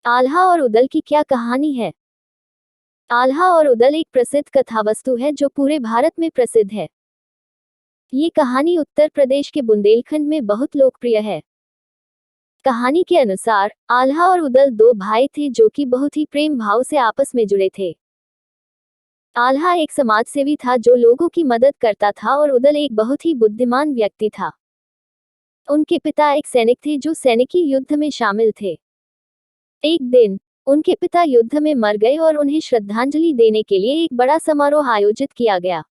आल्हा और उदल की क्या कहानी है। आल्हा और उदल एक प्रसिद्ध कथावस्तु है जो पूरे भारत में प्रसिद्ध है। ये कहानी उत्तर प्रदेश के बुंदेलखंड में बहुत लोकप्रिय है। कहानी के अनुसार आल्हा और उदल दो भाई थे जो कि बहुत ही प्रेम भाव से आपस में जुड़े थे। आल्हा एक समाजसेवी था जो लोगों की मदद करता था और उदल एक बहुत ही बुद्धिमान व्यक्ति था। उनके पिता एक सैनिक थे जो सैनिकी युद्ध में शामिल थे। एक दिन उनके पिता युद्ध में मर गए और उन्हें श्रद्धांजलि देने के लिए एक बड़ा समारोह आयोजित किया गया।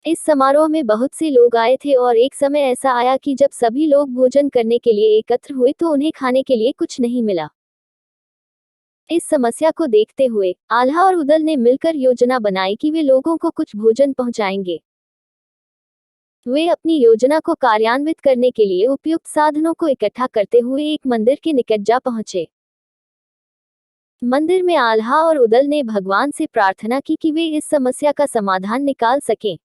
इस समारोह में बहुत से लोग आए थे और एक समय ऐसा आया कि जब सभी लोग भोजन करने के लिए एकत्र हुए तो उन्हें खाने के लिए कुछ नहीं मिला। इस समस्या को देखते हुए आल्हा और उदल ने मिलकर योजना बनाई कि वे लोगों को कुछ भोजन पहुंचाएंगे। वे अपनी योजना को कार्यान्वित करने के लिए उपयुक्त साधनों को इकट्ठा करते हुए एक मंदिर के निकट जा पहुंचे। मंदिर में आल्हा और उदल ने भगवान से प्रार्थना की कि वे इस समस्या का समाधान निकाल सकें।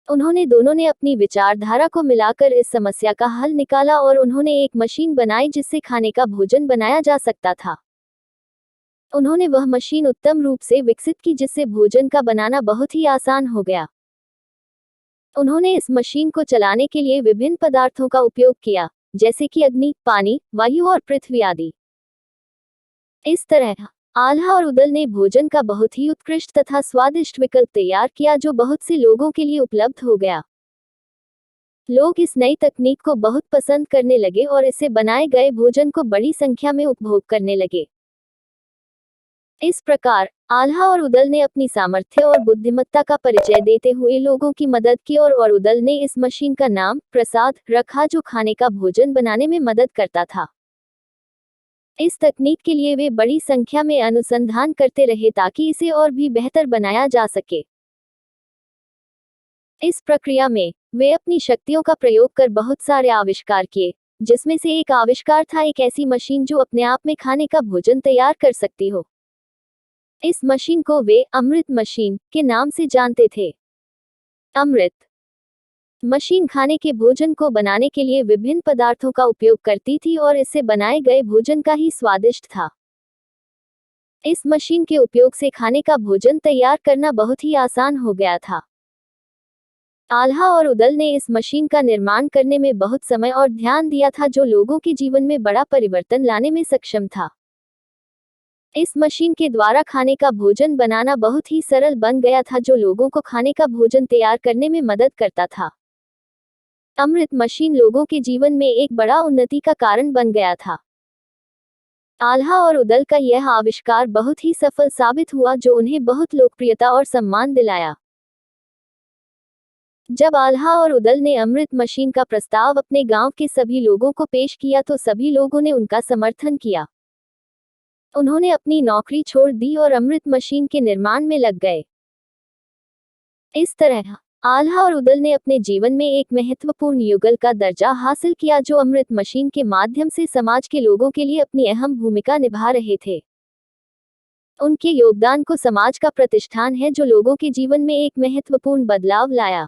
उन्होंने दोनों ने अपनी विचारधारा को मिलाकर इस समस्या का हल निकाला और उन्होंने एक मशीन बनाई जिससे खाने का भोजन बनाया जा सकता था। उन्होंने वह मशीन उत्तम रूप से विकसित की जिससे भोजन का बनाना बहुत ही आसान हो गया। उन्होंने इस मशीन को चलाने के लिए विभिन्न पदार्थों का उपयोग किया, जैसे कि अग्नि, पानी, वायु और पृथ्वी आदि। इस तरह आल्हा और उदल ने भोजन का बहुत ही उत्कृष्ट तथा स्वादिष्ट विकल्प तैयार किया जो बहुत से लोगों के लिए उपलब्ध हो गया। लोग इस नई तकनीक को बहुत पसंद करने लगे और इससे बनाए गए भोजन को बड़ी संख्या में उपभोग करने लगे। इस प्रकार आल्हा और उदल ने अपनी सामर्थ्य और बुद्धिमत्ता का परिचय देते हुए लोगों की मदद की और उदल ने इस मशीन का नाम प्रसाद रखा जो खाने का भोजन बनाने में मदद करता था। इस तकनीक के लिए वे बड़ी संख्या में अनुसंधान करते रहे ताकि इसे और भी बेहतर बनाया जा सके। इस प्रक्रिया में वे अपनी शक्तियों का प्रयोग कर बहुत सारे आविष्कार किए, जिसमें से एक आविष्कार था एक ऐसी मशीन जो अपने आप में खाने का भोजन तैयार कर सकती हो। इस मशीन को वे अमृत मशीन के नाम से जानते थे। अमृत मशीन खाने के भोजन को बनाने के लिए विभिन्न पदार्थों का उपयोग करती थी और इससे बनाए गए भोजन का ही स्वादिष्ट था। इस मशीन के उपयोग से खाने का भोजन तैयार करना बहुत ही आसान हो गया था। आल्हा और उदल ने इस मशीन का निर्माण करने में बहुत समय और ध्यान दिया था जो लोगों के जीवन में बड़ा परिवर्तन लाने में सक्षम था। इस मशीन के द्वारा खाने का भोजन बनाना बहुत ही सरल बन गया था जो लोगों को खाने का भोजन तैयार करने में मदद करता था। अमृत मशीन लोगों के जीवन में एक बड़ा उन्नति का कारण बन गया था। आल्हा और उदल का यह आविष्कार बहुत ही सफल साबित हुआ जो उन्हें बहुत लोकप्रियता और सम्मान दिलाया। जब आल्हा और उदल ने अमृत मशीन का प्रस्ताव अपने गांव के सभी लोगों को पेश किया तो सभी लोगों ने उनका समर्थन किया। उन्होंने अपनी नौकरी छोड़ दी और अमृत मशीन के निर्माण में लग गए। इस तरह आल्हा और उदल ने अपने जीवन में एक महत्वपूर्ण युगल का दर्जा हासिल किया जो अमृत मशीन के माध्यम से समाज के लोगों के लिए अपनी अहम भूमिका निभा रहे थे। उनके योगदान को समाज का प्रतिष्ठान है जो लोगों के जीवन में एक महत्वपूर्ण बदलाव लाया।